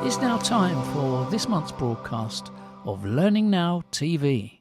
It's now time for this month's broadcast of Learning Now TV.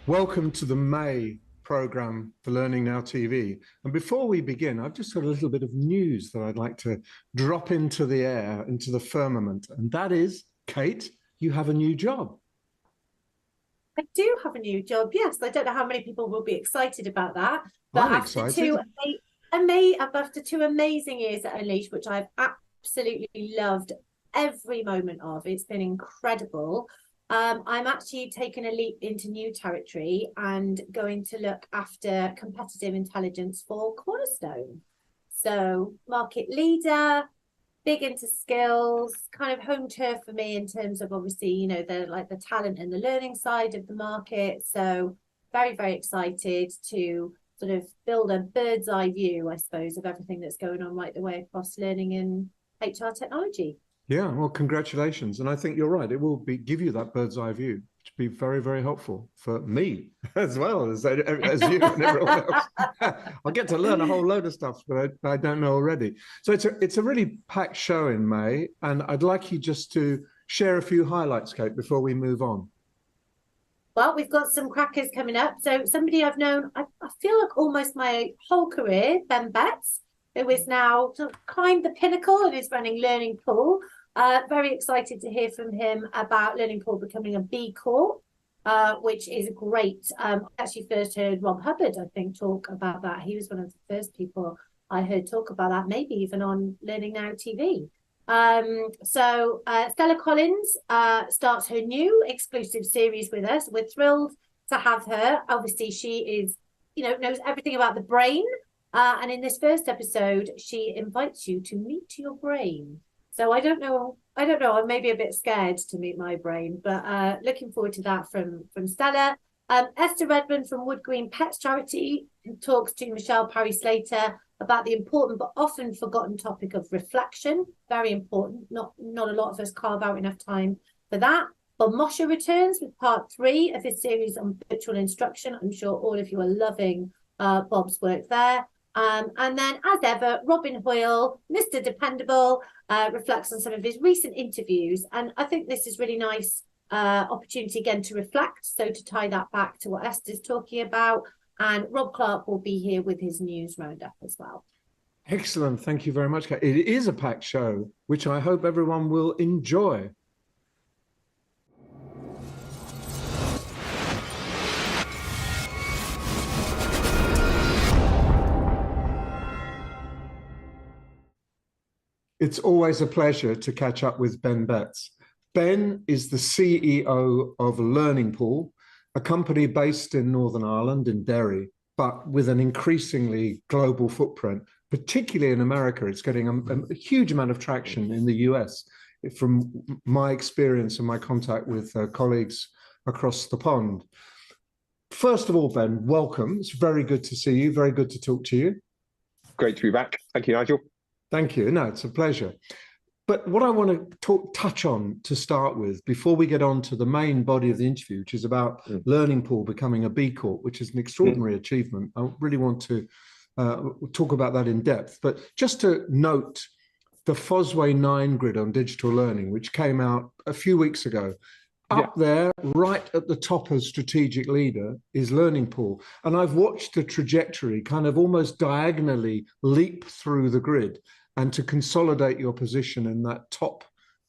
Welcome to the May programme for Learning Now TV. And before we begin, I've just got a little bit of news that I'd like to drop into the air, into the firmament. And that is, Kate, you have a new job. I do have a new job, yes. I don't know how many people will be excited about that. But I'm after excited. after 2 amazing years at Unleash, which I've absolutely loved every moment of, it's been incredible. I'm actually taking a leap into new territory and going to look after competitive intelligence for Cornerstone. So market leader, big into skills, kind of home turf for me in terms of obviously, you know, the talent and the learning side of the market. So very, very excited to sort of build a bird's eye view, I suppose, of everything that's going on right the way across learning and HR technology. Yeah, well, congratulations. And I think you're right. It will give you that bird's eye view, which will be very, very helpful for me as well as you and everyone else. I'll get to learn a whole load of stuff that I don't know already. So it's a really packed show in May. And I'd like you just to share a few highlights, Kate, before we move on. Well, we've got some crackers coming up. So somebody I've known, I feel like almost my whole career, Ben Betts, who is now sort of climbed the pinnacle and is running Learning Pool. Very excited to hear from him about Learning Pool becoming a B Corp, which is great. I actually first heard Rob Hubbard, I think, talk about that. He was one of the first people I heard talk about that, maybe even on Learning Now TV. Stella Collins starts her new exclusive series with us. We're thrilled to have her. Obviously, she is, knows everything about the brain. And in this first episode, she invites you to meet your brain. So I don't know. I'm maybe a bit scared to meet my brain, but looking forward to that from Stella. Esther Redmond from Wood Green Pets Charity talks to Michelle Parry-Slater about the important but often forgotten topic of reflection. Very important. Not a lot of us carve out enough time for that. Bob Mosher returns with part 3 of his series on virtual instruction. I'm sure all of you are loving Bob's work there. And then, as ever, Robin Hoyle, Mr. Dependable, reflects on some of his recent interviews. And I think this is really nice opportunity again to reflect. So to tie that back to what Esther's talking about. And Rob Clark will be here with his news roundup as well. Excellent. Thank you very much, Kate. It is a packed show, which I hope everyone will enjoy. It's always a pleasure to catch up with Ben Betts. Ben is the CEO of Learning Pool, a company based in Northern Ireland, in Derry, but with an increasingly global footprint, particularly in America. It's getting a huge amount of traction in the US, from my experience and my contact with colleagues across the pond. First of all, Ben, welcome. It's very good to see you, very good to talk to you. Great to be back. Thank you, Nigel. Thank you. No, it's a pleasure. But what I want to touch on to start with, before we get on to the main body of the interview, which is about Learning Pool becoming a B Corp, which is an extraordinary achievement. I really want to talk about that in depth. But just to note the Fosway 9 grid on digital learning, which came out a few weeks ago. Up there, right at the top as strategic leader, is Learning Pool. And I've watched the trajectory kind of almost diagonally leap through the grid and to consolidate your position in that top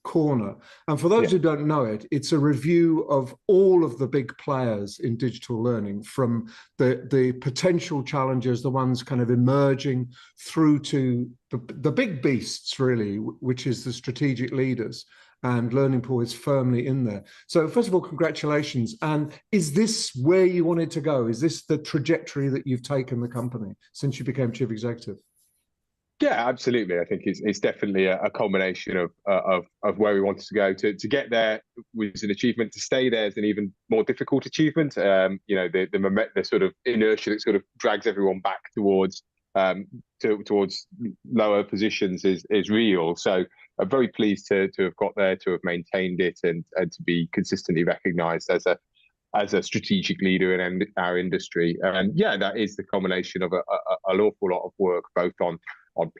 corner. And for those who don't know it, it's a review of all of the big players in digital learning, from the potential challengers, the ones kind of emerging, through to the big beasts, really, which is the strategic leaders. and Learning Pool is firmly in there. So first of all, congratulations. And is this where you wanted to go? Is this the trajectory that you've taken the company since you became chief executive? Yeah, absolutely. I think it's definitely a culmination of where we wanted to go. To get there was an achievement. To stay there is an even more difficult achievement. The sort of inertia that sort of drags everyone back towards lower positions is real. So I'm very pleased to have got there, to have maintained it, and to be consistently recognised as a strategic leader in our industry. And yeah, that is the culmination of an awful lot of work, both on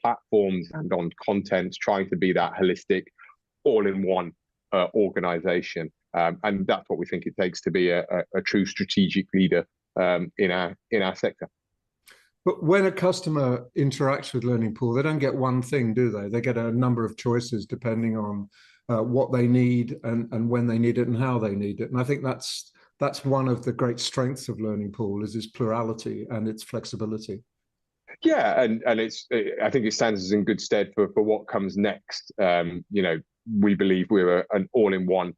platforms and on content, trying to be that holistic, all-in-one organization. And that's what we think it takes to be a true strategic leader in our sector. But when a customer interacts with Learning Pool, they don't get one thing, do they? They get a number of choices depending on what they need and when they need it and how they need it. And I think that's one of the great strengths of Learning Pool, is its plurality and its flexibility. Yeah, and I think it stands us in good stead for what comes next. We believe we're an all-in-one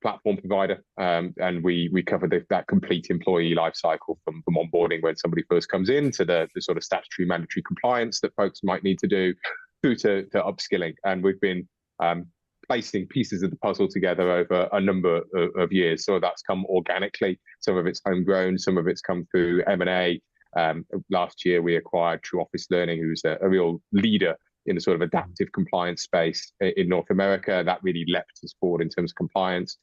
platform provider, and we cover that complete employee life cycle from onboarding when somebody first comes in, to the sort of statutory mandatory compliance that folks might need to do, through to upskilling. And we've been placing pieces of the puzzle together over a number of years. So that's come organically. Some of it's homegrown, some of it's come through M&A. Last year, we acquired True Office Learning, who's a real leader in the sort of adaptive compliance space in North America. That really leapt us forward in terms of compliance.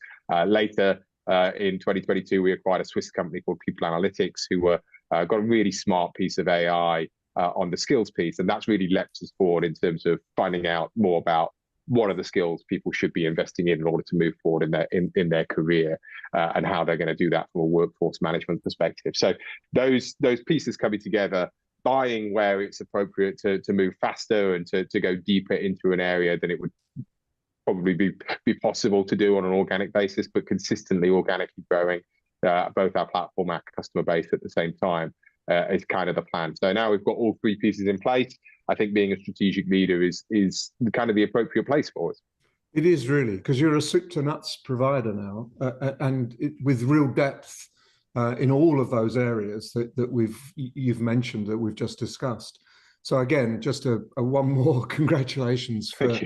Later in 2022, we acquired a Swiss company called People Analytics, who got a really smart piece of AI on the skills piece. And that's really leapt us forward in terms of finding out more about what are the skills people should be investing in order to move forward in their career, and how they're going to do that from a workforce management perspective. So those pieces coming together, buying where it's appropriate to move faster and to go deeper into an area than it would probably be possible to do on an organic basis, but consistently organically growing both our platform and customer base at the same time is kind of the plan. So now we've got all three pieces in place. I think being a strategic leader is kind of the appropriate place for us. It is really, because you're a soup to nuts provider now, with real depth in all of those areas that you've mentioned, that we've just discussed. So again, just a one more congratulations for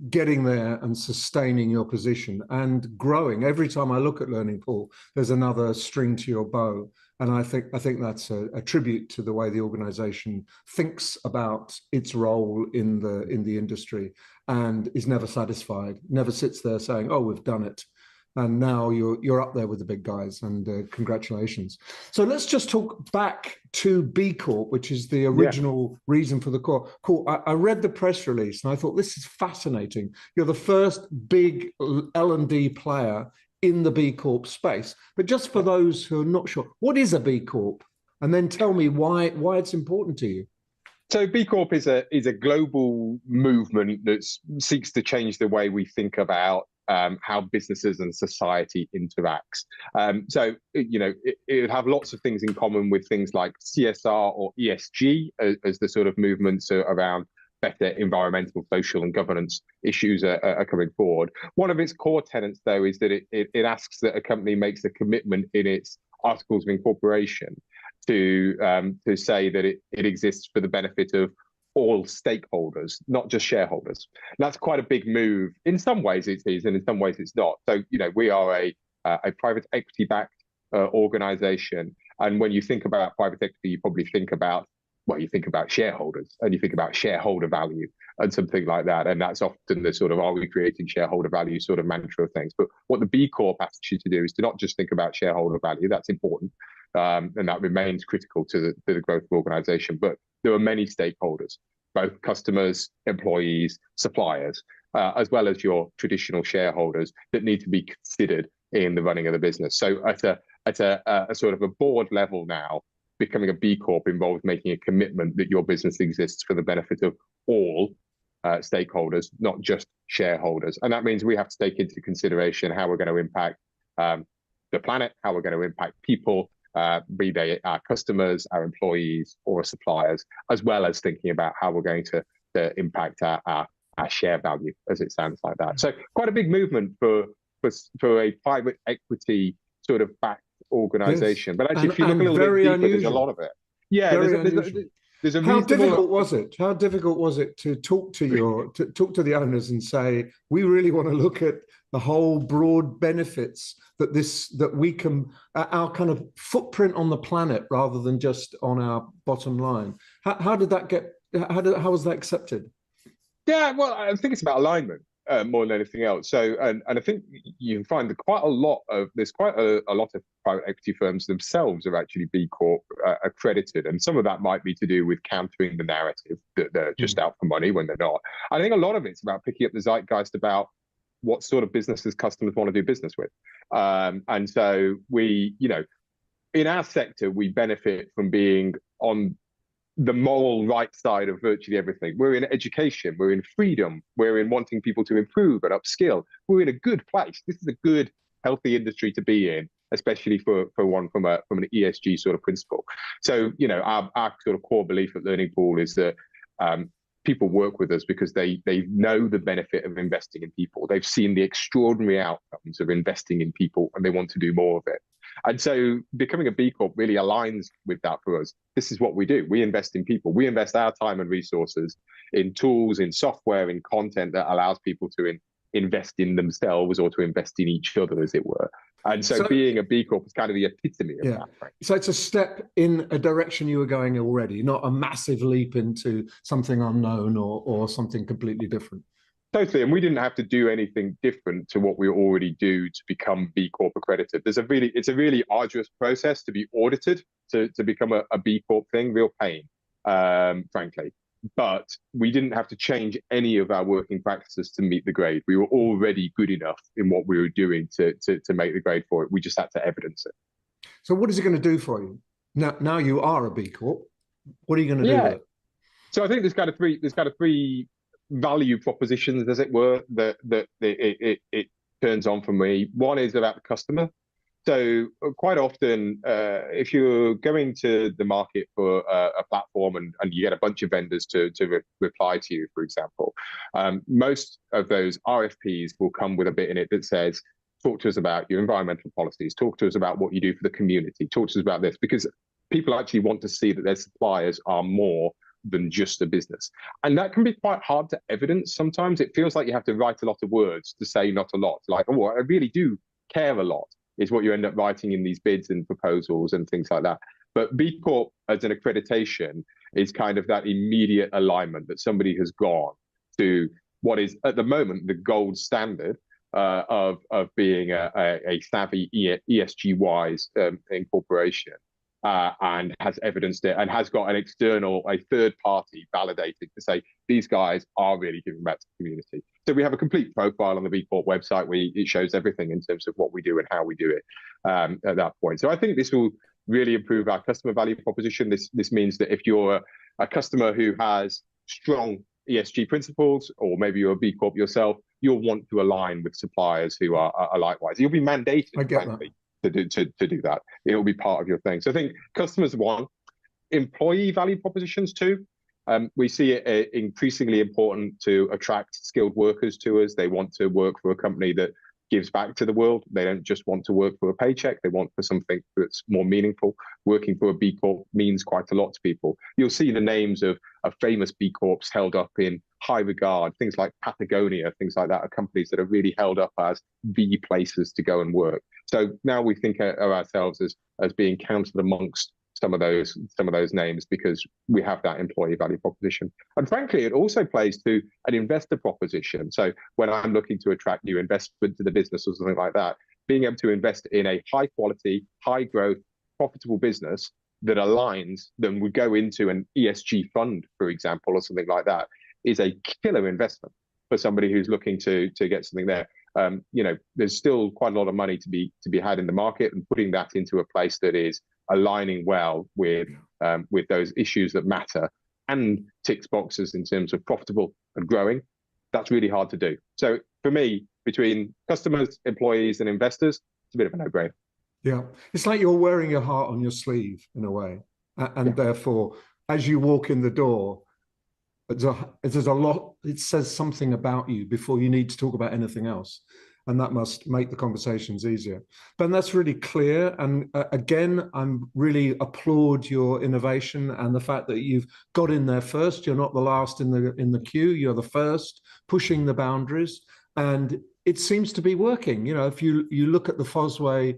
getting there and sustaining your position and growing. Every time I look at Learning Pool, there's another string to your bow. And I think that's a tribute to the way the organization thinks about its role in the industry, and is never satisfied, never sits there saying, oh, we've done it. And now you're up there with the big guys, and congratulations. So let's just talk back to B Corp, which is the original reason for the call. I read the press release and I thought, this is fascinating. You're the first big L&D player in the B Corp space. But just for those who are not sure, what is a B Corp? And then tell me why it's important to you. So B Corp is a global movement that seeks to change the way we think about how businesses and society interacts. So it would have lots of things in common with things like CSR or ESG as the sort of movements around better environmental, social, and governance issues are coming forward. One of its core tenets, though, is that it asks that a company makes a commitment in its articles of incorporation to say that it exists for the benefit of all stakeholders, not just shareholders. And that's quite a big move. In some ways it is, and in some ways it's not. So, we are a private equity-backed organization. And when you think about private equity, you probably think about, you think about shareholders, and you think about shareholder value and something like that. And that's often the sort of, are we creating shareholder value sort of mantra of things. But what the B Corp asks you to do is to not just think about shareholder value. That's important. And that remains critical to the growth of the organization. But there are many stakeholders, both customers, employees, suppliers, as well as your traditional shareholders, that need to be considered in the running of the business. So at a sort of a board level now, becoming a B Corp involves making a commitment that your business exists for the benefit of all stakeholders, not just shareholders. And that means we have to take into consideration how we're going to impact the planet, how we're going to impact people, be they our customers, our employees, or suppliers, as well as thinking about how we're going to impact our our share value, as it sounds like that. So quite a big movement for a private equity sort of backed organization. Yes. But actually, if you look a little bit deeper, there's a lot of it. Yeah, there's a How reasonable. difficult was it? How difficult was it to talk to talk to the owners and say, we really want to look at the whole broad benefits that we can, our kind of footprint on the planet rather than just on our bottom line? How did that get? How was that accepted? Yeah, well, I think it's about alignment more than anything else. So, and I think you find that there's quite a lot of private equity firms themselves are actually B Corp accredited, and some of that might be to do with countering the narrative that they're just out for money when they're not. I think a lot of it's about picking up the zeitgeist about what sort of businesses customers want to do business with, and so we, in our sector, we benefit from being on the moral right side of virtually everything. We're in education, we're in freedom, we're in wanting people to improve and upskill. We're in a good place. This is a good, healthy industry to be in, especially for one from an ESG sort of principle. So, our sort of core belief at Learning Pool is that people work with us because they know the benefit of investing in people. They've seen the extraordinary outcomes of investing in people, and they want to do more of it. And so becoming a B Corp really aligns with that for us. This is what we do. We invest in people. We invest our time and resources in tools, in software, in content that allows people to invest in themselves or to invest in each other, as it were. And so being a B Corp is kind of the epitome of that. Right? So it's a step in a direction you were going already, not a massive leap into something unknown or something completely different. Totally, and we didn't have to do anything different to what we already do to become B Corp accredited. It's a really arduous process to be audited to become a B Corp thing, real pain, frankly. But we didn't have to change any of our working practices to meet the grade. We were already good enough in what we were doing to make the grade for it. We just had to evidence it. So what is it going to do for you? Now you are a B Corp. What are you going to do with it? So I think there's kind of three value propositions, as it were, that it turns on for me. One is about the customer. So quite often, if you're going to the market for a platform and you get a bunch of vendors to reply to you, for example, most of those RFPs will come with a bit in it that says, talk to us about your environmental policies, talk to us about what you do for the community, talk to us about this, because people actually want to see that their suppliers are more than just a business. And that can be quite hard to evidence sometimes. It feels like you have to write a lot of words to say not a lot. Like, oh, I really do care a lot, is what you end up writing in these bids and proposals and things like that. But B Corp as an accreditation is kind of that immediate alignment that somebody has gone to what is at the moment the gold standard of being a savvy ESG-wise incorporation. And has evidenced it and has got a third party validated to say these guys are really giving back to the community. So we have a complete profile on the B Corp website where it shows everything in terms of what we do and how we do it at that point. So I think this will really improve our customer value proposition. This means that if you're a customer who has strong ESG principles, or maybe you're a B Corp yourself, you'll want to align with suppliers who are likewise. You'll be mandated, frankly, to do that. It'll be part of your thing. So I think customers, one, employee value propositions, two. We see it increasingly important to attract skilled workers to us. They want to work for a company that gives back to the world. They don't just want to work for a paycheck. They want for something that's more meaningful. Working for a B Corp means quite a lot to people. You'll see the names of famous B Corps held up in high regard. Things like Patagonia, things like that, are companies that are really held up as the places to go and work. So now we think of ourselves as being counted amongst some of those names because we have that employee value proposition. And frankly, it also plays to an investor proposition. So when I'm looking to attract new investment to the business or something like that, being able to invest in a high quality, high growth, profitable business that aligns, then would go into an ESG fund, for example, or something like that, is a killer investment for somebody who's looking to get something there. There's still quite a lot of money to be had in the market, and putting that into a place that is aligning well with those issues that matter and ticks boxes in terms of profitable and growing, that's really hard to do. So for me, between customers, employees, and investors, it's a bit of a no-brainer. Yeah, it's like you're wearing your heart on your sleeve in a way, and therefore, as you walk in the door, there's a lot, it says something about you before you need to talk about anything else. And that must make the conversations easier. Ben, that's really clear. And again, I'm really applaud your innovation and the fact that you've got in there first. You're not the last in the queue. You're the first, pushing the boundaries. And it seems to be working. You know, if you look at the Fosway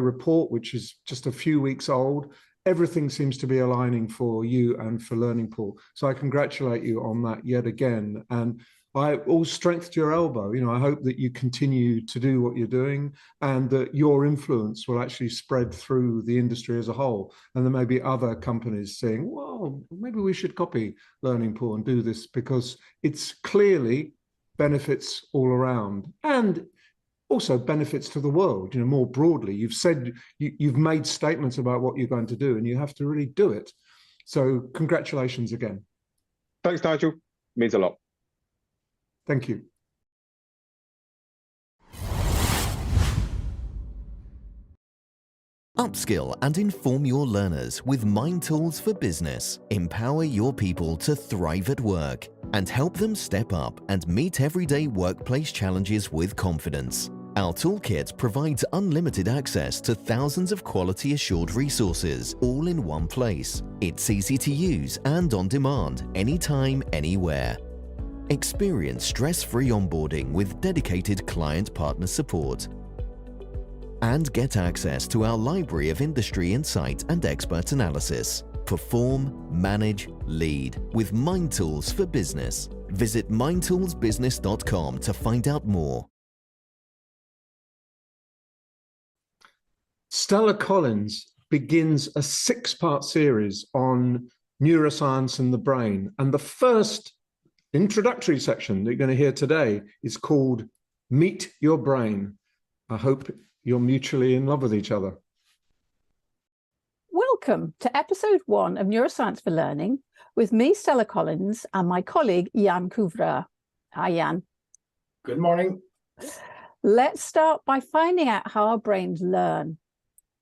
report, which is just a few weeks old, everything seems to be aligning for you and for Learning Pool. So I congratulate you on that yet again. And all strength to your elbow. You know, I hope that you continue to do what you're doing and that your influence will actually spread through the industry as a whole. And there may be other companies saying, well, maybe we should copy Learning Pool and do this, because it's clearly benefits all around and also benefits to the world, you know, more broadly. You've said, you've made statements about what you're going to do, and you have to really do it. So congratulations again. Thanks, Nigel. Means a lot. Thank you. Upskill and inform your learners with Mind Tools for Business. Empower your people to thrive at work and help them step up and meet everyday workplace challenges with confidence. Our toolkit provides unlimited access to thousands of quality assured resources, all in one place. It's easy to use and on demand, anytime, anywhere. Experience stress-free onboarding with dedicated client partner support. And get access to our library of industry insight and expert analysis. Perform, manage, lead with Mind Tools for Business. Visit mindtoolsbusiness.com to find out more. Stella Collins begins a 6-part series on neuroscience and the brain. And the first introductory section that you're going to hear today is called Meet Your Brain. I hope you're mutually in love with each other. Welcome to episode 1 of Neuroscience for Learning with me, Stella Collins, and my colleague, Jan Couvreur. Hi, Jan. Good morning. Let's start by finding out how our brains learn.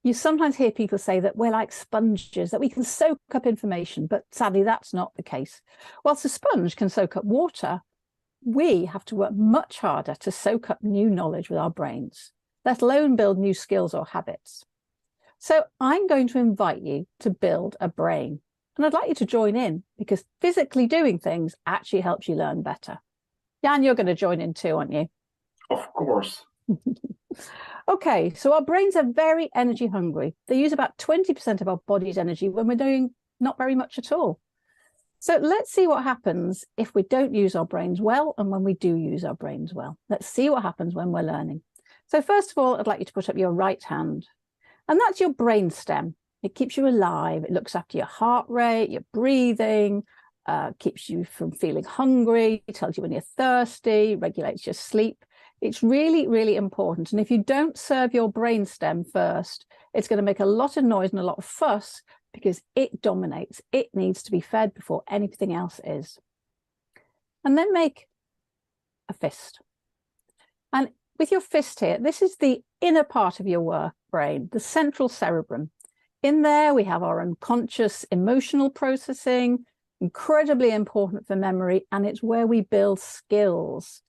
You sometimes hear people say that we're like sponges, that we can soak up information, but sadly that's not the case. Whilst a sponge can soak up water, we have to work much harder to soak up new knowledge with our brains, let alone build new skills or habits. So I'm going to invite you to build a brain, and I'd like you to join in because physically doing things actually helps you learn better. Jan, you're going to join in too, aren't you? Of course. Okay, so our brains are very energy hungry. They use about 20% of our body's energy when we're doing not very much at all. So let's see what happens if we don't use our brains well and when we do use our brains well. Let's see what happens when we're learning. So first of all, I'd like you to put up your right hand. And that's your brain stem. It keeps you alive. It looks after your heart rate, your breathing, keeps you from feeling hungry, it tells you when you're thirsty, regulates your sleep. It's really, really important. And if you don't serve your brain stem first, it's going to make a lot of noise and a lot of fuss because it dominates. It needs to be fed before anything else is. And then make a fist. And with your fist here, this is the inner part of your brain, the central cerebrum. In there, we have our unconscious emotional processing, incredibly important for memory, and it's where we build skills.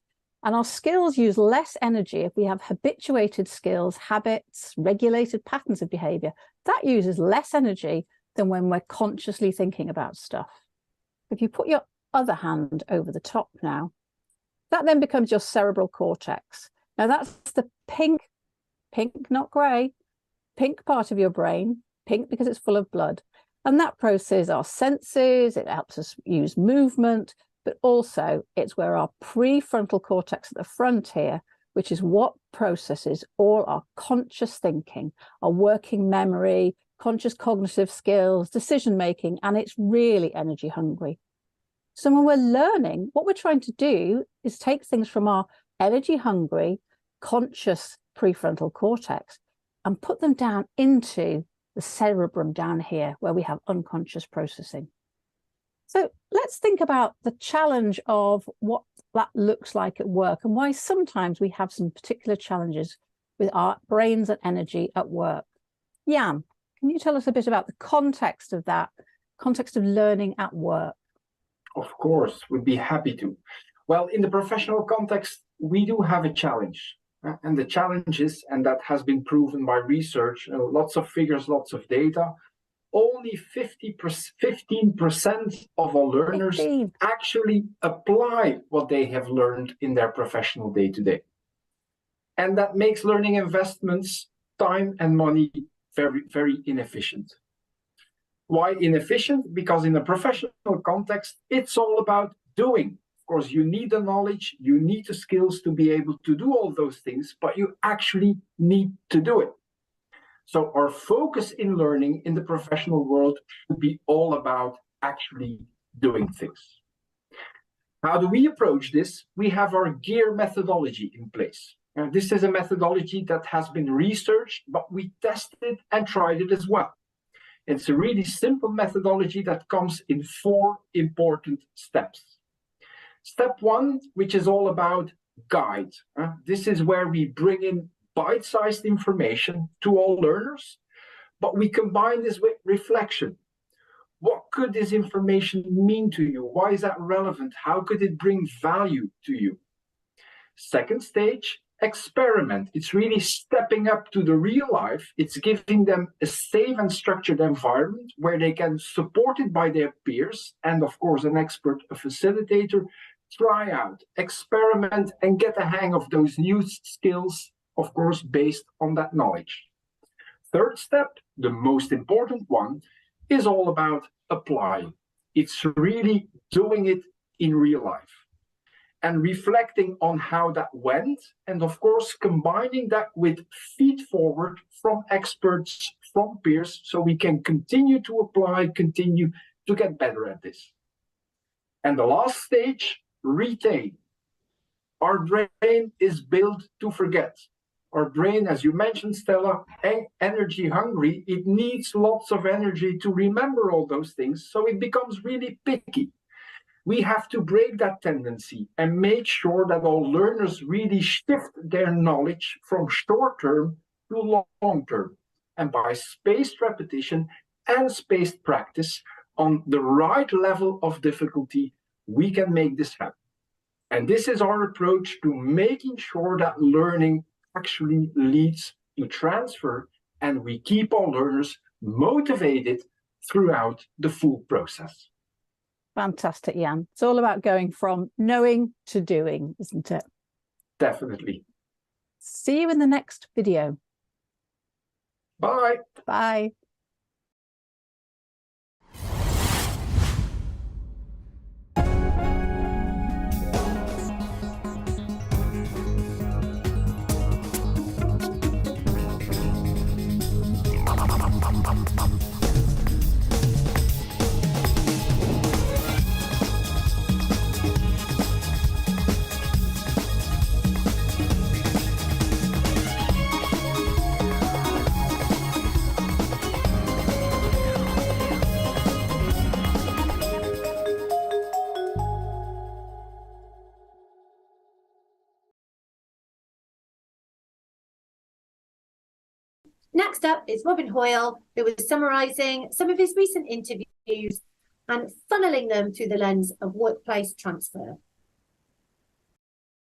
And our skills use less energy if we have habituated skills, habits, regulated patterns of behavior. That uses less energy than when we're consciously thinking about stuff. If you put your other hand over the top now, that then becomes your cerebral cortex. Now that's the pink, not grey, pink part of your brain, pink because it's full of blood. And that processes our senses, it helps us use movement, but also it's where our prefrontal cortex at the front here, which is what processes all our conscious thinking, our working memory, conscious cognitive skills, decision-making, and it's really energy hungry. So when we're learning, what we're trying to do is take things from our energy hungry, conscious prefrontal cortex and put them down into the cerebrum down here where we have unconscious processing. So let's think about the challenge of what that looks like at work and why sometimes we have some particular challenges with our brains and energy at work. Jan, can you tell us a bit about the context of that, context of learning at work? Of course, we'd be happy to. Well, in the professional context, we do have a challenge. And the challenge is, and that has been proven by research, lots of figures, lots of data, only 15% of our learners 15. actually apply what they have learned in their professional day-to-day. And that makes learning investments, time and money, very, very inefficient. Why inefficient? Because in a professional context, it's all about doing. Of course, you need the knowledge, you need the skills to be able to do all those things, but you actually need to do it. So our focus in learning in the professional world should be all about actually doing things. How do we approach this? We have our GEAR methodology in place. And this is a methodology that has been researched, but we tested and tried it as well. It's a really simple methodology that comes in 4 important steps. Step 1, which is all about guide. This is where we bring in bite-sized information to all learners, but we combine this with reflection. What could this information mean to you? Why is that relevant? How could it bring value to you? Second stage, experiment. It's really stepping up to the real life. It's giving them a safe and structured environment where they can, supported by their peers and of course an expert, a facilitator, try out, experiment and get a hang of those new skills, of course, based on that knowledge. Third step, the most important one, is all about applying. It's really doing it in real life and reflecting on how that went, and of course combining that with feed forward from experts, from peers, so we can continue to apply, continue to get better at this. And the last stage, retain. Our brain is built to forget. Our brain, as you mentioned, Stella, energy hungry, it needs lots of energy to remember all those things, so it becomes really picky. We have to break that tendency and make sure that all learners really shift their knowledge from short-term to long-term. And by spaced repetition and spaced practice on the right level of difficulty, we can make this happen. And this is our approach to making sure that learning actually leads to transfer, and we keep our learners motivated throughout the full process. Fantastic, Jan. It's all about going from knowing to doing, isn't it? Definitely. See you in the next video. Bye. Bye. Next up is Robin Hoyle, who is summarising some of his recent interviews and funneling them through the lens of workplace transfer.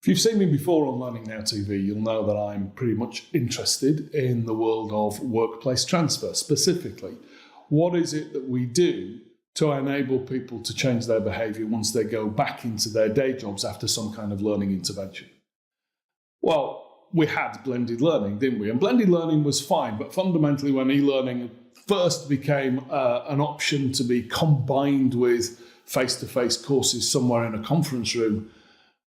If you've seen me before on Learning Now TV, you'll know that I'm pretty much interested in the world of workplace transfer. Specifically, what is it that we do to enable people to change their behaviour once they go back into their day jobs after some kind of learning intervention? Well, we had blended learning, didn't we? And blended learning was fine, but fundamentally when e-learning first became an option to be combined with face-to-face courses somewhere in a conference room,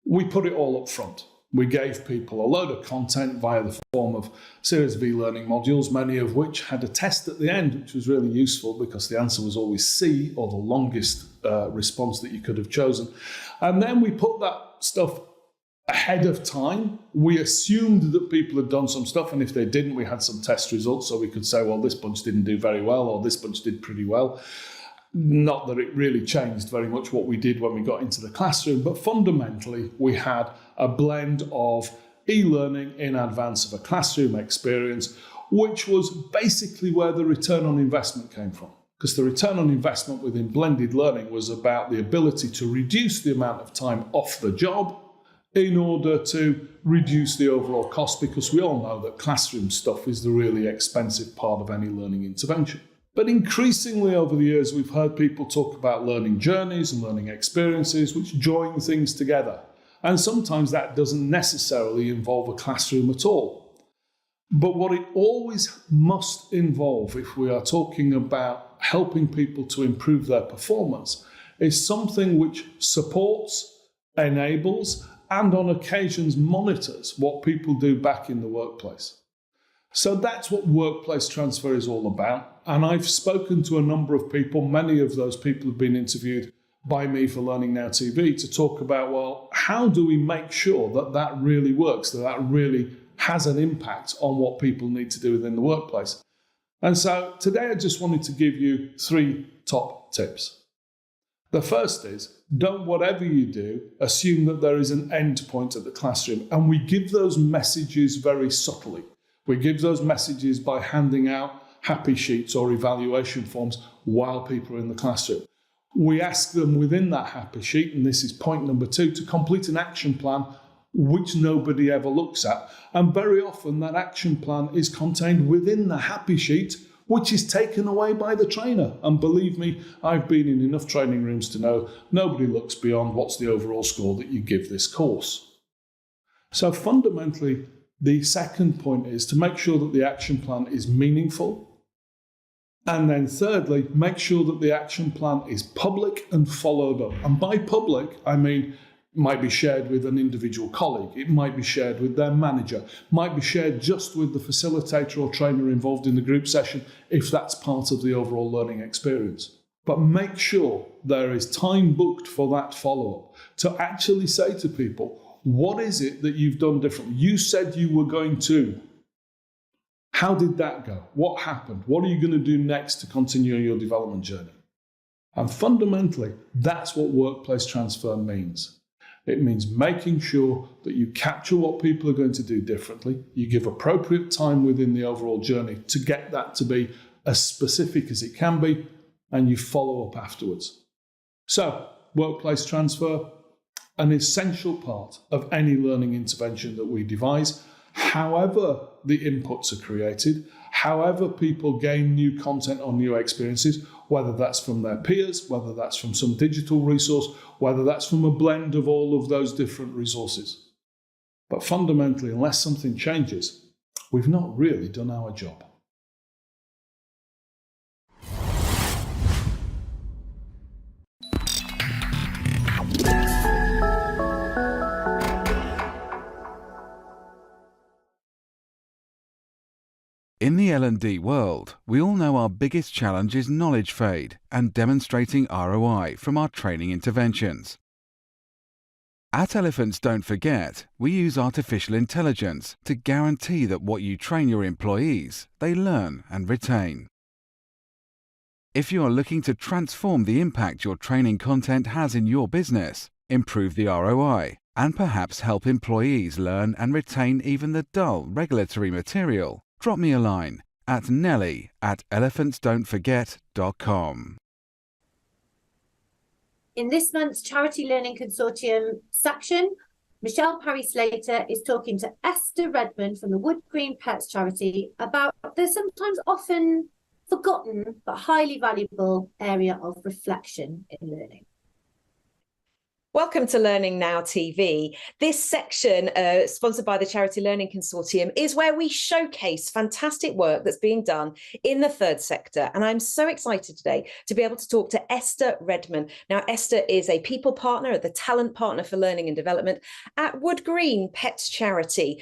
we put it all up front. We gave people a load of content via the form of series of e-learning modules, many of which had a test at the end, which was really useful because the answer was always C, or the longest response that you could have chosen. And then we put that stuff ahead of time. We assumed that people had done some stuff, and if they didn't, we had some test results, so we could say, well, this bunch didn't do very well, or this bunch did pretty well. Not that it really changed very much what we did when we got into the classroom, but fundamentally, we had a blend of e-learning in advance of a classroom experience, which was basically where the return on investment came from. because the return on investment within blended learning was about the ability to reduce the amount of time off the job in order to reduce the overall cost, because we all know that classroom stuff is the really expensive part of any learning intervention. But increasingly over the years, we've heard people talk about learning journeys and learning experiences which join things together. And sometimes that doesn't necessarily involve a classroom at all. But what it always must involve, if we are talking about helping people to improve their performance, is something which supports, enables, and on occasions monitors what people do back in the workplace. So that's what workplace transfer is all about. And I've spoken to a number of people. Many of those people have been interviewed by me for Learning Now TV to talk about, well, how do we make sure that that really works, that that really has an impact on what people need to do within the workplace? And so today I just wanted to give you 3 top tips. The first is, don't, whatever you do, assume that there is an end point at the classroom. And we give those messages very subtly. We give those messages by handing out happy sheets or evaluation forms while people are in the classroom. We ask them within that happy sheet, and this is point number 2, to complete an action plan which nobody ever looks at. And very often that action plan is contained within the happy sheet, which is taken away by the trainer. And believe me, I've been in enough training rooms to know nobody looks beyond what's the overall score that you give this course. So fundamentally, the second point is to make sure that the action plan is meaningful. And then thirdly, make sure that the action plan is public and followed up. And by public, I mean it might be shared with an individual colleague, it might be shared with their manager, might be shared just with the facilitator or trainer involved in the group session if that's part of the overall learning experience. But make sure there is time booked for that follow-up to actually say to people, what is it that you've done differently? You said you were going to. How did that go? What happened? What are you going to do next to continue your development journey? And fundamentally, that's what workplace transfer means. It means making sure that you capture what people are going to do differently, you give appropriate time within the overall journey to get that to be as specific as it can be, and you follow up afterwards. So, workplace transfer, an essential part of any learning intervention that we devise, however the inputs are created, however people gain new content or new experiences, whether that's from their peers, whether that's from some digital resource, whether that's from a blend of all of those different resources. But fundamentally, unless something changes, we've not really done our job. In the L&D world, we all know our biggest challenge is knowledge fade and demonstrating ROI from our training interventions. At Elephants Don't Forget, we use artificial intelligence to guarantee that what you train your employees, they learn and retain. If you are looking to transform the impact your training content has in your business, improve the ROI, and perhaps help employees learn and retain even the dull regulatory material, drop me a line at nelly@elephantsdon'tforget.com. In this month's Charity Learning Consortium section, Michelle Parry-Slater is talking to Esther Redmond from the Wood Green Pets charity about the sometimes often forgotten but highly valuable area of reflection in learning. Welcome to Learning Now TV. This section, sponsored by the Charity Learning Consortium, is where we showcase fantastic work that's being done in the third sector. And I'm so excited today to be able to talk to Esther Redmond. Now, Esther is a people partner, the talent partner for learning and development at Wood Green Pets charity.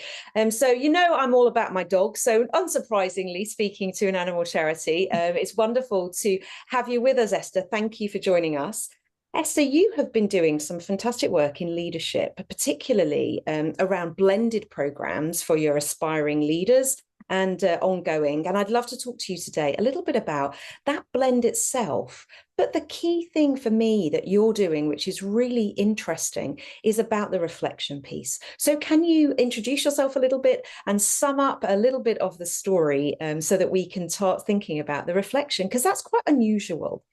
So, you know, I'm all about my dogs. So unsurprisingly, speaking to an animal charity, it's wonderful to have you with us, Esther. Thank you for joining us. Esther, you have been doing some fantastic work in leadership, particularly around blended programs for your aspiring leaders and ongoing. And I'd love to talk to you today a little bit about that blend itself. But the key thing for me that you're doing, which is really interesting, is about the reflection piece. So can you introduce yourself a little bit and sum up a little bit of the story so that we can start thinking about the reflection, because that's quite unusual.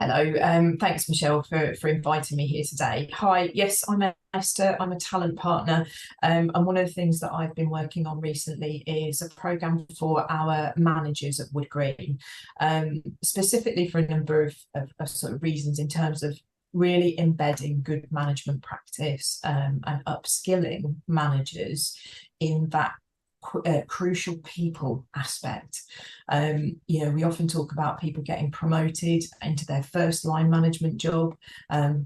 Hello, thanks Michelle for inviting me here today. Hi, yes, I'm Esther, I'm a talent partner, and one of the things that I've been working on recently is a programme for our managers at Wood Green, specifically for a number of sort of reasons in terms of really embedding good management practice and upskilling managers in that crucial people aspect. We often talk about people getting promoted into their first line management job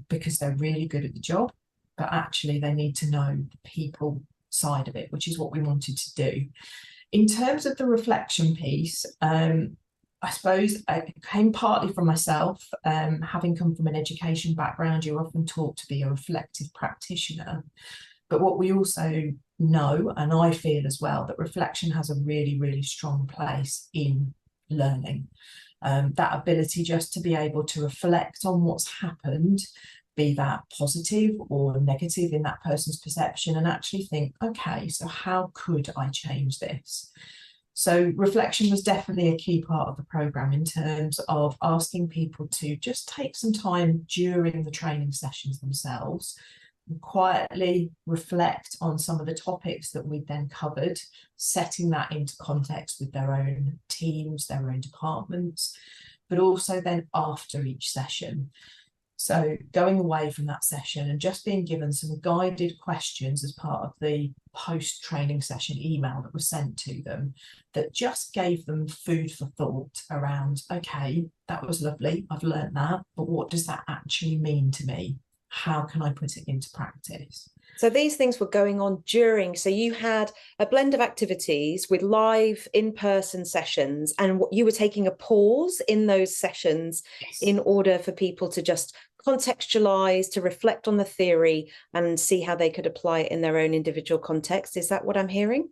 because they're really good at the job, but actually they need to know the people side of it, which is what we wanted to do. In terms of the reflection piece, I suppose it came partly from myself. Having come from an education background, you're often taught to be a reflective practitioner. But what we also know, and I feel as well, that reflection has a really, really strong place in learning. That ability just to be able to reflect on what's happened, be that positive or negative in that person's perception, and actually think, okay, so how could I change this? So reflection was definitely a key part of the programme in terms of asking people to just take some time during the training sessions themselves, quietly reflect on some of the topics that we've then covered, setting that into context with their own teams, their own departments, but also then after each session. So going away from that session and just being given some guided questions as part of the post-training session email that was sent to them that just gave them food for thought around, okay, that was lovely, I've learned that, but what does that actually mean to me? How can I put it into practice? So these things were going on during, so you had a blend of activities with live in-person sessions, and you were taking a pause in those sessions in order for people to just contextualize, to reflect on the theory and see how they could apply it in their own individual context. Is that what I'm hearing?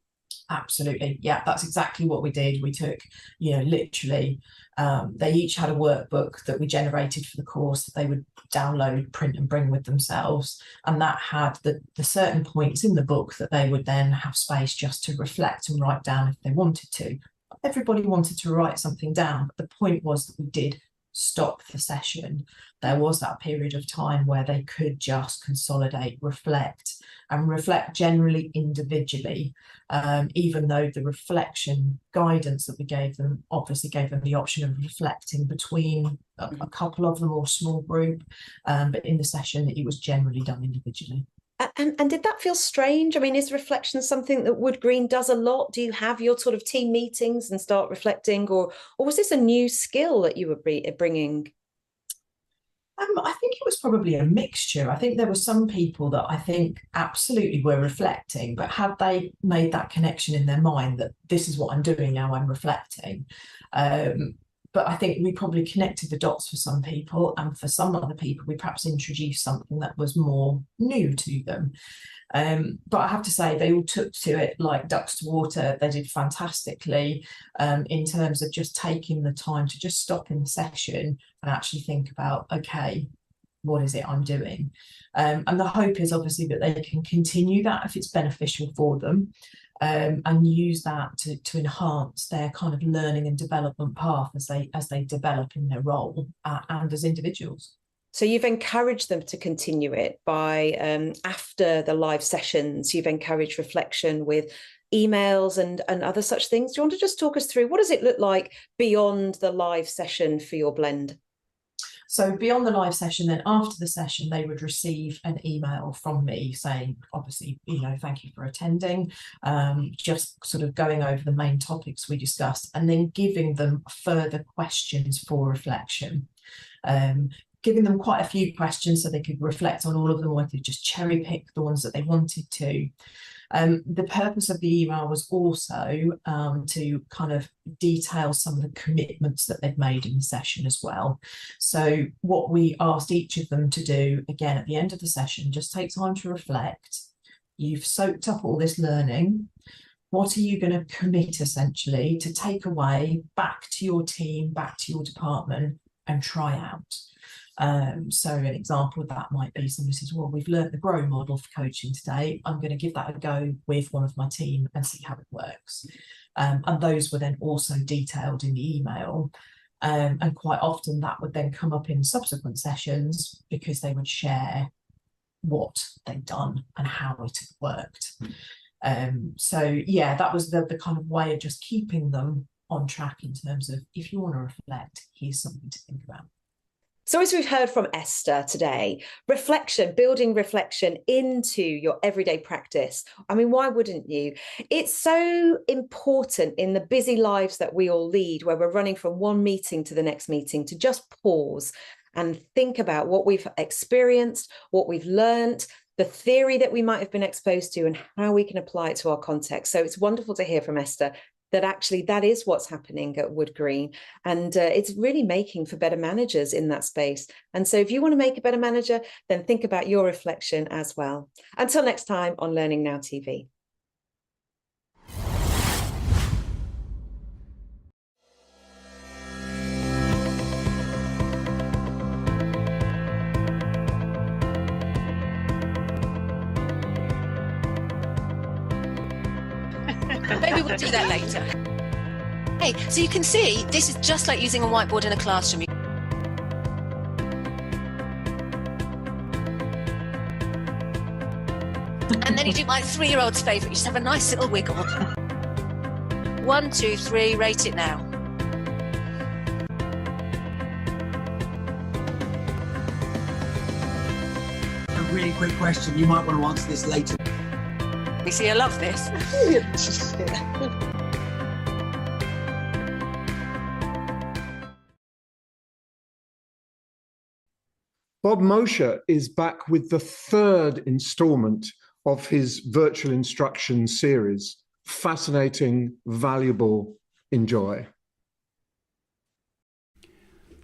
Absolutely. Yeah, that's exactly what we did. We took, literally, they each had a workbook that we generated for the course that they would download, print and bring with themselves. And that had the certain points in the book that they would then have space just to reflect and write down if they wanted to. Everybody wanted to write something down, but the point was that we did stop the session. There was that period of time where they could just consolidate, reflect, and reflect generally individually, even though the reflection guidance that we gave them obviously gave them the option of reflecting between a couple of them or small group, but in the session it was generally done individually. And did that feel strange? I mean, is reflection something that Wood Green does a lot? Do you have your sort of team meetings and start reflecting, or was this a new skill that you were bringing? I think it was probably a mixture. I think there were some people that I think absolutely were reflecting, but had they made that connection in their mind that this is what I'm doing now, I'm reflecting. But I think we probably connected the dots for some people, and for some other people, we perhaps introduced something that was more new to them. But I have to say, they all took to it like ducks to water. They did fantastically in terms of just taking the time to just stop in the session and actually think about, okay, what is it I'm doing? And the hope is obviously that they can continue that if it's beneficial for them. And use that to enhance their kind of learning and development path as they develop in their role and as individuals. So you've encouraged them to continue it by after the live sessions, you've encouraged reflection with emails and other such things. Do you want to just talk us through what does it look like beyond the live session for your blend? So beyond the live session, then after the session, they would receive an email from me saying, obviously, thank you for attending, just sort of going over the main topics we discussed, and then giving them further questions for reflection. Giving them quite a few questions so they could reflect on all of them, or they could just cherry pick the ones that they wanted to. The purpose of the email was also to kind of detail some of the commitments that they'd made in the session as well. So what we asked each of them to do, again, at the end of the session, just take time to reflect. You've soaked up all this learning. What are you going to commit essentially to take away back to your team, back to your department and try out? So an example of that might be somebody says, well, we've learnt the GROW model for coaching today. I'm going to give that a go with one of my team and see how it works. And those were then also detailed in the email. And quite often that would then come up in subsequent sessions because they would share what they'd done and how it had worked. So yeah, that was the kind of way of just keeping them on track in terms of, if you want to reflect, here's something to think about. So as we've heard from Esther today, reflection, building reflection into your everyday practice. I mean, why wouldn't you? It's so important in the busy lives that we all lead, where we're running from one meeting to the next meeting, to just pause and think about what we've experienced, what we've learned, the theory that we might have been exposed to, and how we can apply it to our context. So it's wonderful to hear from Esther that actually that is what's happening at Wood Green. And it's really making for better managers in that space. And so if you want to make a better manager, then think about your reflection as well. Until next time on Learning Now TV. Maybe we'll do that later. Hey, so you can see this is just like using a whiteboard in a classroom. And then you do my 3-year-old's favourite, you just have a nice little wiggle. 1, 2, 3, rate it now. A really quick question, you might want to answer this later. You see, I love this. Bob Mosher is back with the third installment of his virtual instruction series. Fascinating, valuable, enjoy.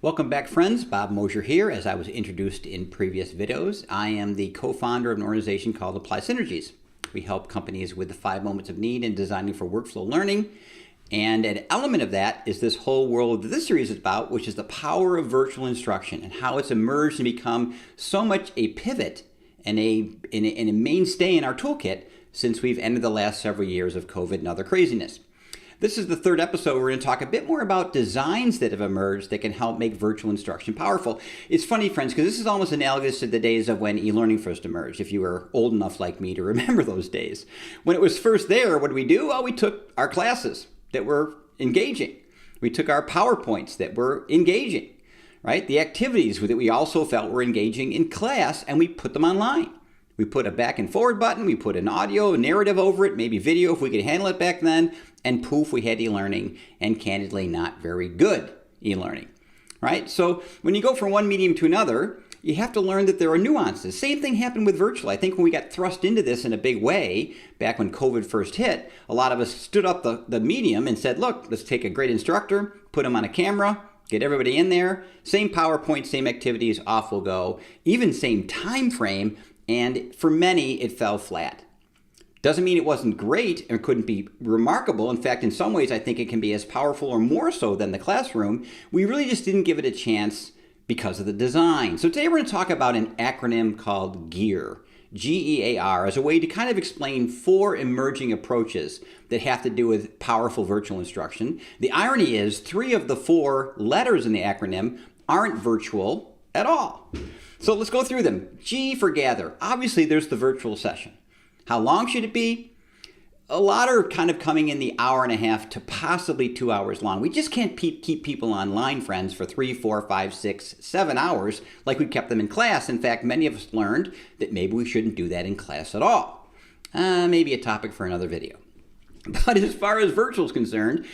Welcome back, friends. Bob Mosher here. As I was introduced in previous videos, I am the co-founder of an organization called Apply Synergies. We help companies with the 5 moments of need in designing for workflow learning. And an element of that is this whole world that this series is about, which is the power of virtual instruction and how it's emerged and become so much a pivot and a mainstay in our toolkit since we've ended the last several years of COVID and other craziness. This is the third episode. We're going to talk a bit more about designs that have emerged that can help make virtual instruction powerful. It's funny, friends, because this is almost analogous to the days of when e-learning first emerged, if you were old enough like me to remember those days. When it was first there, what did we do? Well, we took our classes that were engaging. We took our PowerPoints that were engaging, right? The activities that we also felt were engaging in class, and we put them online. We put a back and forward button, we put an audio narrative over it, maybe video if we could handle it back then, and poof, we had e-learning, and candidly, not very good e-learning, right? So when you go from one medium to another, you have to learn that there are nuances. Same thing happened with virtual. I think when we got thrust into this in a big way, back when COVID first hit, a lot of us stood up the medium and said, look, let's take a great instructor, put him on a camera, get everybody in there, same PowerPoint, same activities, off we'll go, even same time frame, and for many, it fell flat. Doesn't mean it wasn't great or couldn't be remarkable. In fact, in some ways, I think it can be as powerful or more so than the classroom. We really just didn't give it a chance because of the design. So today we're going to talk about an acronym called GEAR, G-E-A-R, as a way to kind of explain 4 emerging approaches that have to do with powerful virtual instruction. The irony is 3 of the 4 letters in the acronym aren't virtual at all. So let's go through them. G for gather. Obviously, there's the virtual session. How long should it be? A lot are kind of coming in the hour and a half to possibly 2 hours long. We just can't keep people online, friends, for 3, 4, 5, 6, 7 hours like we kept them in class. In fact, many of us learned that maybe we shouldn't do that in class at all. Maybe a topic for another video. But as far as virtual is concerned,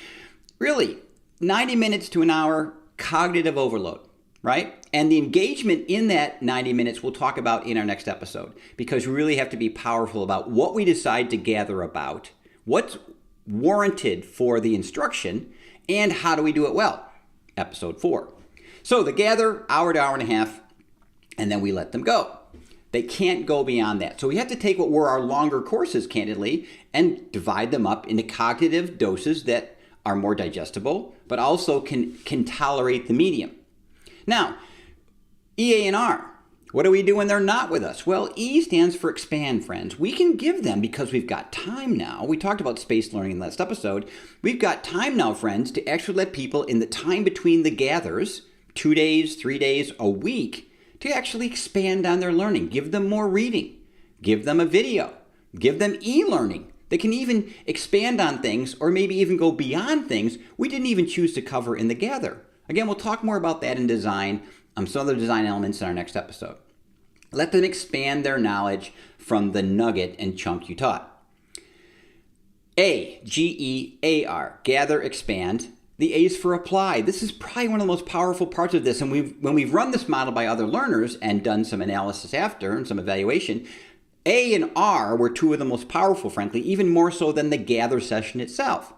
really, 90 minutes to an hour, cognitive overload, right? And the engagement in that 90 minutes we'll talk about in our next episode, because we really have to be powerful about what we decide to gather about, what's warranted for the instruction, and how do we do it well. Episode 4. So the gather, hour to hour and a half, and then we let them go. They can't go beyond that. So we have to take what were our longer courses, candidly, and divide them up into cognitive doses that are more digestible, but also can tolerate the medium. Now, EA and R. What do we do when they're not with us? Well, E stands for expand, friends. We can give them, because we've got time now. We talked about spaced learning in the last episode. We've got time now, friends, to actually let people in the time between the gathers, 2 days, 3 days, a week, to actually expand on their learning. Give them more reading. Give them a video. Give them e-learning. They can even expand on things or maybe even go beyond things we didn't even choose to cover in the gather. Again, we'll talk more about that in design, some other design elements in our next episode. Let them expand their knowledge from the nugget and chunk you taught. A, G-E-A-R, gather, expand. The A is for apply. This is probably one of the most powerful parts of this. And when we've run this model by other learners and done some analysis after and some evaluation, A and R were two of the most powerful, frankly, even more so than the gather session itself.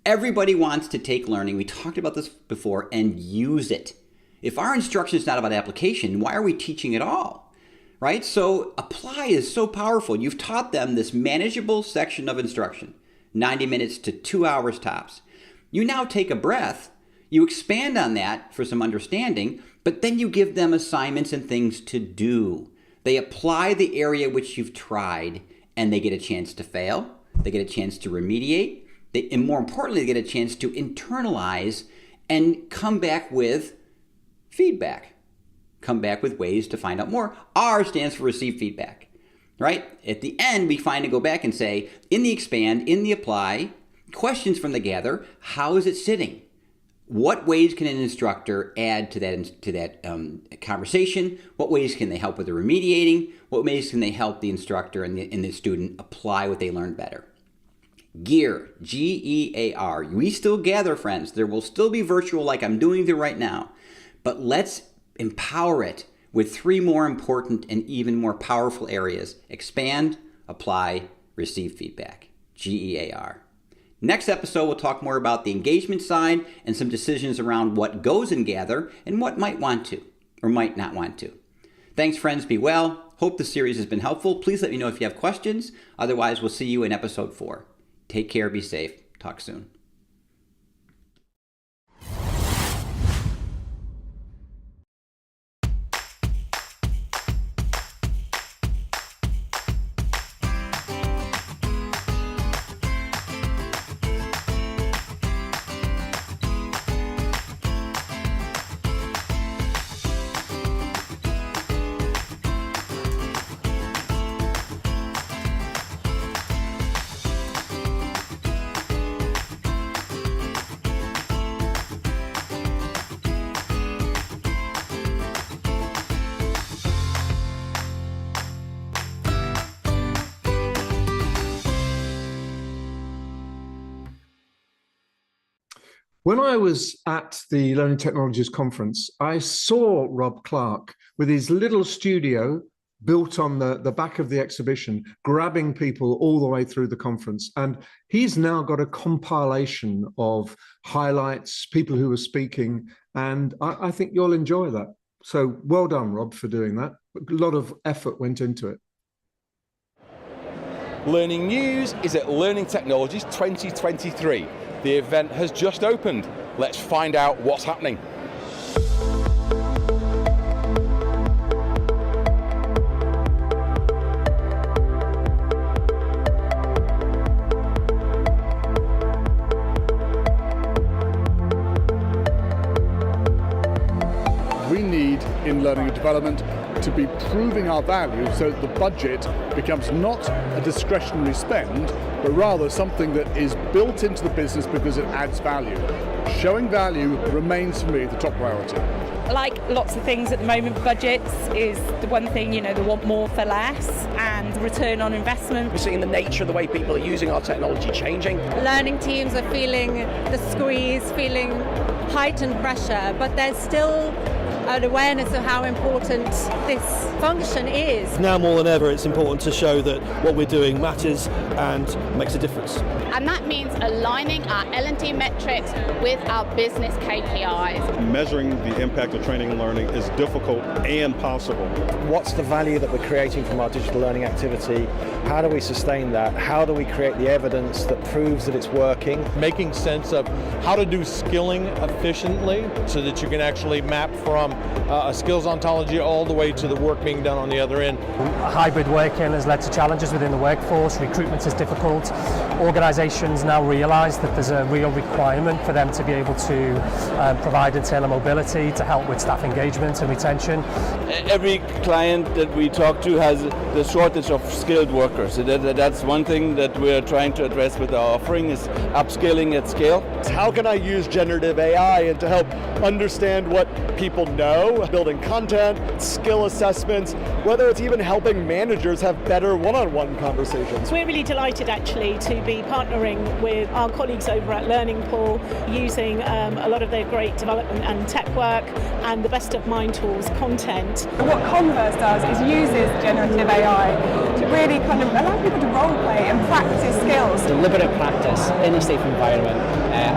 Everybody wants to take learning, we talked about this before, and use it. If our instruction is not about application, why are we teaching at all? Right? So apply is so powerful. You've taught them this manageable section of instruction, 90 minutes to 2 hours tops. You now take a breath, you expand on that for some understanding, but then you give them assignments and things to do. They apply the area which you've tried, and they get a chance to fail. They get a chance to remediate. And more importantly, they get a chance to internalize and come back with feedback. Come back with ways to find out more. R stands for receive feedback, right? At the end, we find to go back and say, in the expand, in the apply, questions from the gather, how is it sitting? What ways can an instructor add to that conversation? What ways can they help with the remediating? What ways can they help the instructor and the student apply what they learned better? Gear, G-E-A-R. We still gather, friends. There will still be virtual like I'm doing there right now. But let's empower it with 3 more important and even more powerful areas. Expand, apply, receive feedback. G-E-A-R. Next episode, we'll talk more about the engagement side and some decisions around what goes in gather and what might want to or might not want to. Thanks, friends. Be well. Hope the series has been helpful. Please let me know if you have questions. Otherwise, we'll see you in episode 4. Take care. Be safe. Talk soon. When I was at the Learning Technologies Conference, I saw Rob Clark with his little studio built on the back of the exhibition, grabbing people all the way through the conference. And he's now got a compilation of highlights, people who were speaking, and I think you'll enjoy that. So well done, Rob, for doing that. A lot of effort went into it. Learning News is at Learning Technologies 2023. The event has just opened. Let's find out what's happening. We need, in learning and development, to be proving our value so that the budget becomes not a discretionary spend, but rather something that is built into the business because it adds value. Showing value remains for me the top priority. Like lots of things at the moment, budgets is the one thing, they want more for less, and return on investment. We're seeing the nature of the way people are using our technology changing. Learning teams are feeling the squeeze, feeling heightened pressure, but there's still an awareness of how important this function is. Now more than ever, it's important to show that what we're doing matters and makes a difference. And that means aligning our L&D metrics with our business KPIs. Measuring the impact of training and learning is difficult and possible. What's the value that we're creating from our digital learning activity? How do we sustain that? How do we create the evidence that proves that it's working? Making sense of how to do skilling efficiently so that you can actually map from a skills ontology all the way to the work being done on the other end. Hybrid working has led to challenges within the workforce. Recruitment is difficult. Organisations now realise that there's a real requirement for them to be able to provide internal mobility to help with staff engagement and retention. Every client that we talk to has the shortage of skilled workers. So that's one thing that we're trying to address with our offering is upskilling at scale. How can I use generative AI and to help understand what people know, building content, skill assessments, whether it's even helping managers have better one-on-one conversations. We're really delighted actually to be partnering with our colleagues over at Learning Pool, using a lot of their great development and tech work and the Best of Mind Tools content. What Converse does is uses generative AI to really kind of allow people to role play and practice skills. Deliberate practice in a safe environment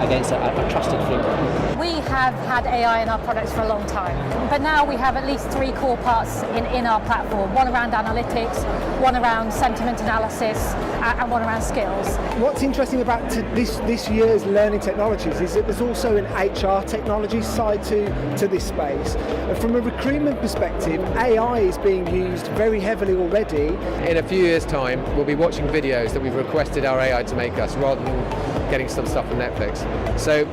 against a trusted framework. We have had AI in our products for a long time, but now we have at least 3 core parts in our platform. One around analytics, one around sentiment analysis, and one around skills. What's interesting about this year's learning technologies is that there's also an HR technology side to this space. And from a recruitment perspective, AI is being used very heavily already. In a few years' time, we'll be watching videos that we've requested our AI to make us rather than getting some stuff from Netflix. So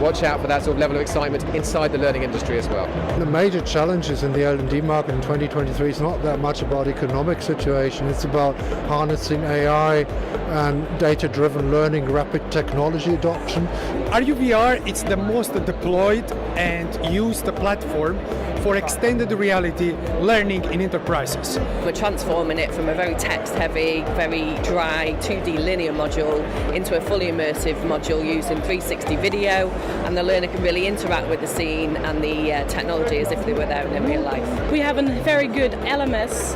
watch out for that sort of level of excitement inside the learning industry as well. The major challenges in the L&D market in 2023 is not that much about economic situation, it's about harnessing AI and data-driven learning, rapid technology adoption. RUVR is the most deployed and used platform for extended reality learning in enterprises. We're transforming it from a very text-heavy, very dry 2D linear module into a fully immersive module using 360 video, and the learner can really interact with the scene and the technology as if they were there in real life. We have a very good LMS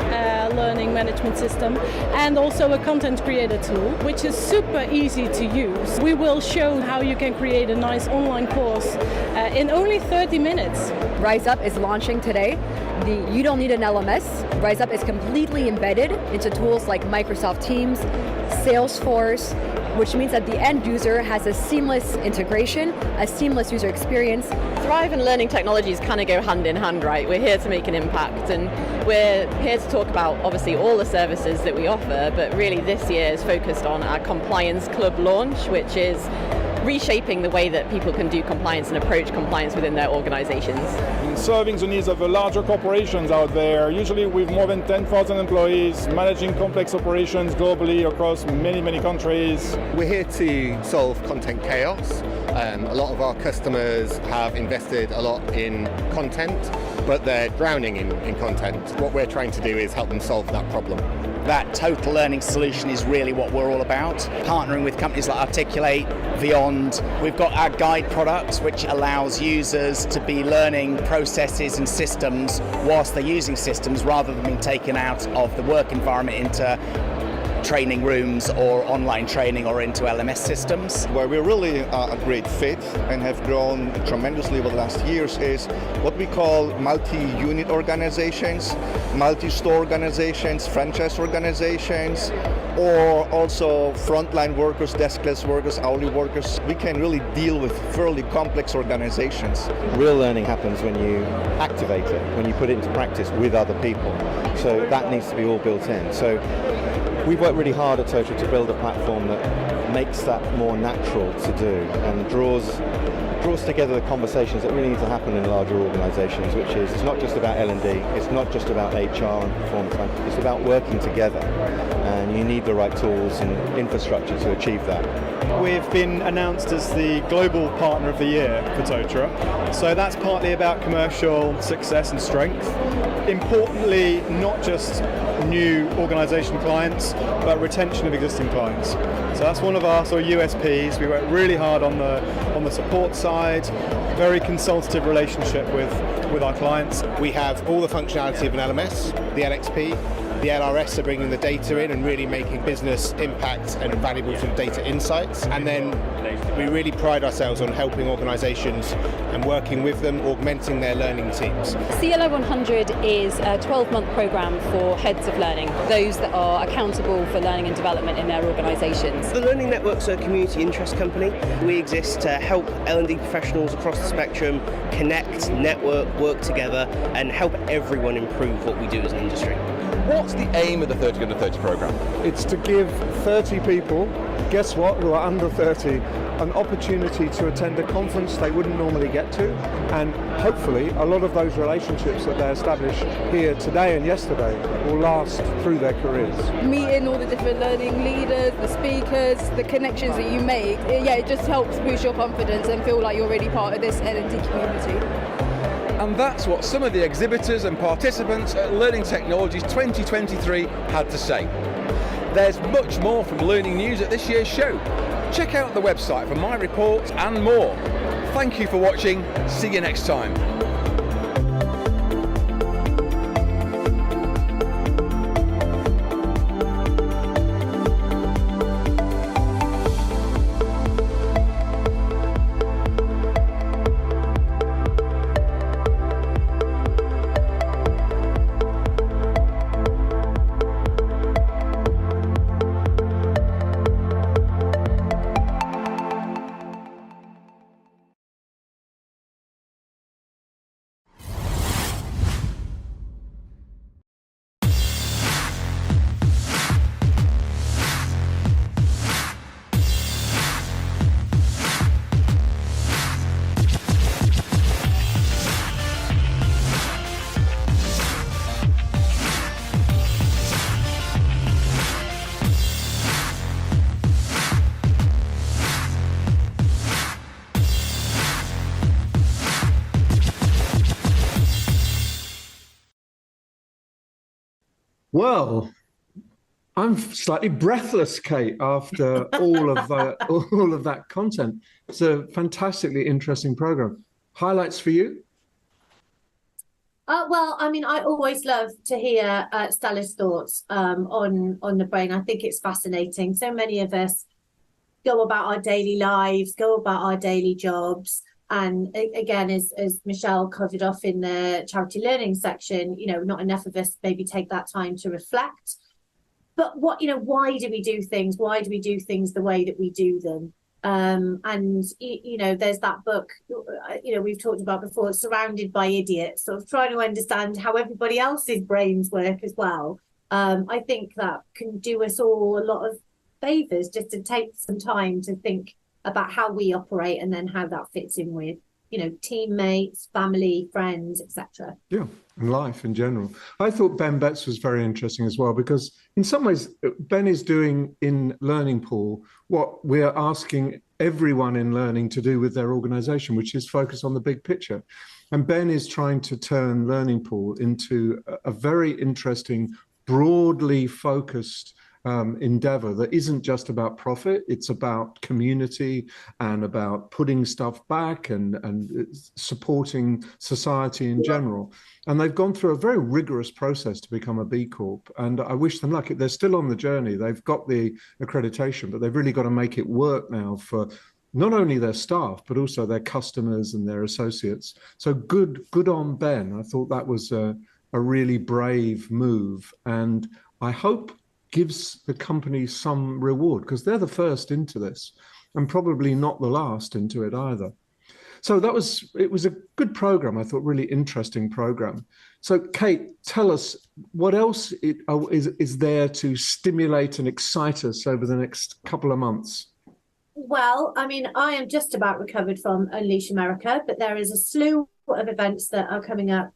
learning management system and also a content creator tool, which is super easy to use. We will show how you can create a nice online course in only 30 minutes. Rise Up is launching today. You don't need an LMS. Rise Up is completely embedded into tools like Microsoft Teams, Salesforce, which means that the end user has a seamless integration, a seamless user experience. Thrive and learning technologies kind of go hand in hand, right? We're here to make an impact, and we're here to talk about obviously all the services that we offer, but really this year is focused on our Compliance Club launch, which is reshaping the way that people can do compliance and approach compliance within their organizations. Serving the needs of the larger corporations out there, usually with more than 10,000 employees, managing complex operations globally across many countries. We're here to solve content chaos. A lot of our customers have invested a lot in content, but they're drowning in content. What we're trying to do is help them solve that problem. That total learning solution is really what we're all about. Partnering with companies like Articulate, Beyond. We've got our guide products, which allows users to be learning processes and systems whilst they're using systems rather than being taken out of the work environment into training rooms or online training or into LMS systems. Where we're really a great fit and have grown tremendously over the last years is what we call multi-unit organizations, multi-store organizations, franchise organizations, or also frontline workers, deskless workers, hourly workers. We can really deal with fairly complex organizations. Real learning happens when you activate it, when you put it into practice with other people. So that needs to be all built in. So we've worked really hard at Total to build a platform that makes that more natural to do and draws together the conversations that really need to happen in larger organisations, which is it's not just about L&D, it's not just about HR and performance management, it's about working together, and you need the right tools and infrastructure to achieve that. We've been announced as the Global Partner of the Year for Totra, so that's partly about commercial success and strength. Importantly, not just new organisation clients, but retention of existing clients. So that's one of our sort of USPs. We work really hard on the support side, very consultative relationship with our clients. We have all the functionality of an LMS, the LXP. The LRS are bringing the data in and really making business impact and valuable sort of data insights. And then we really pride ourselves on helping organisations and working with them, augmenting their learning teams. CLO 100 is a 12-month programme for heads of learning, those that are accountable for learning and development in their organisations. The Learning Network's a community interest company. We exist to help L&D professionals across the spectrum connect, network, work together and help everyone improve what we do as an industry. What's the aim of the 30 Under 30 programme? It's to give 30 people, guess what, who are under 30, an opportunity to attend a conference they wouldn't normally get to, and hopefully a lot of those relationships that they establish here today and yesterday will last through their careers. Meeting all the different learning leaders, the speakers, the connections that you make, it just helps boost your confidence and feel like you're really part of this L&D community. And that's what some of the exhibitors and participants at Learning Technologies 2023 had to say. There's much more from Learning News at this year's show. Check out the website for my reports and more. Thank you for watching. See you next time. Well, I'm slightly breathless, Kate, after all of that content. It's a fantastically interesting program. Highlights for you? Well, I mean, I always love to hear Stella's thoughts on the brain. I think it's fascinating. So many of us go about our daily lives, go about our daily jobs. And again, as Michelle covered off in the charity learning section, not enough of us maybe take that time to reflect. But why do we do things? Why do we do things the way that we do them? And there's that book, we've talked about before, Surrounded by Idiots, sort of trying to understand how everybody else's brains work as well. I think that can do us all a lot of favours just to take some time to think about how we operate and then how that fits in with, teammates, family, friends, etc. Yeah, and life in general. I thought Ben Betts was very interesting as well, because in some ways, Ben is doing in Learning Pool what we're asking everyone in learning to do with their organization, which is focus on the big picture. And Ben is trying to turn Learning Pool into a very interesting, broadly focused endeavor that isn't just about profit. It's about community and about putting stuff back and supporting society in general. And they've gone through a very rigorous process to become a B Corp. And I wish them luck. They're still on the journey. They've got the accreditation, but they've really got to make it work now for not only their staff, but also their customers and their associates. So good on Ben. I thought that was a really brave move. And I hope gives the company some reward, because they're the first into this and probably not the last into it either. So it was a good program. I thought really interesting program. So Kate, tell us what else is there to stimulate and excite us over the next couple of months? Well, I mean, I am just about recovered from Unleash America, but there is a slew of events that are coming up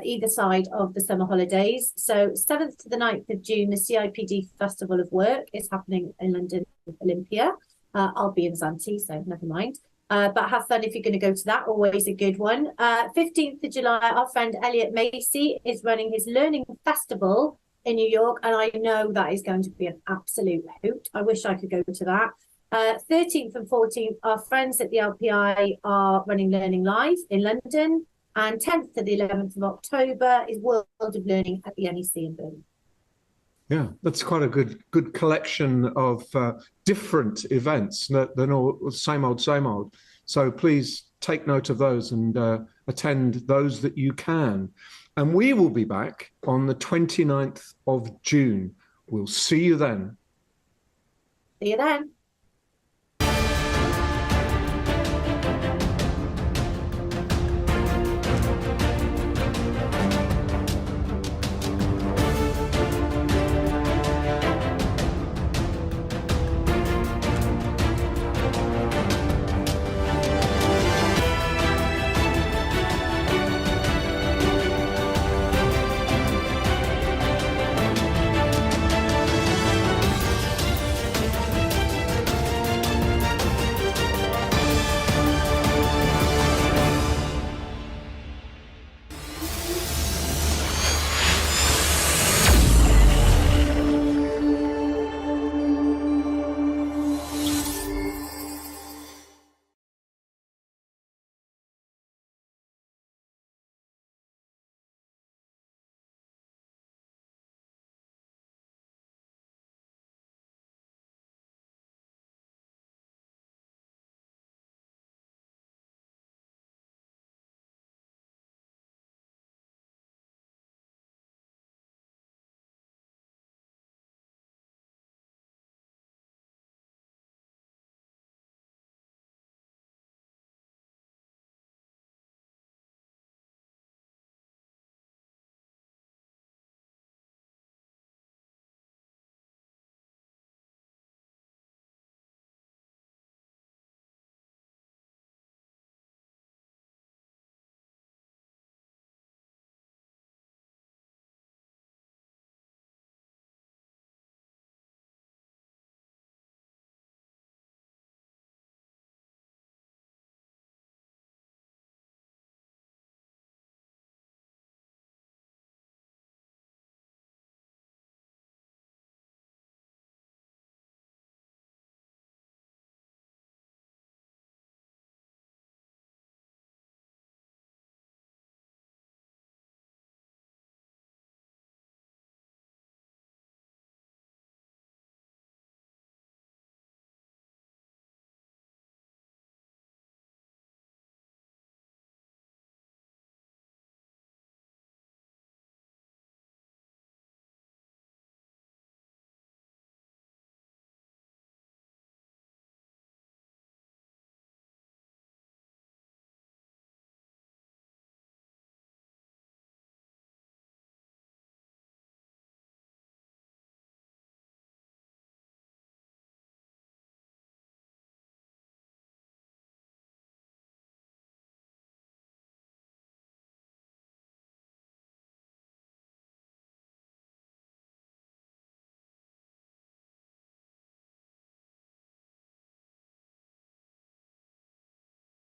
either side of the summer holidays. So 7th to the 9th of June, the CIPD Festival of Work is happening in London, Olympia. I'll be in Zante, so never mind. But have fun if you're going to go to that, always a good one. 15th of July, our friend Elliot Macy is running his Learning Festival in New York, and I know that is going to be an absolute hoot. I wish I could go to that. 13th and 14th, our friends at the LPI are running Learning Live in London, and 10th to the 11th of October is World of Learning at the NEC in Birmingham. Yeah, that's quite a good collection of different events. They're not same old, same old. So please take note of those and attend those that you can. And we will be back on the 29th of June. We'll see you then. See you then.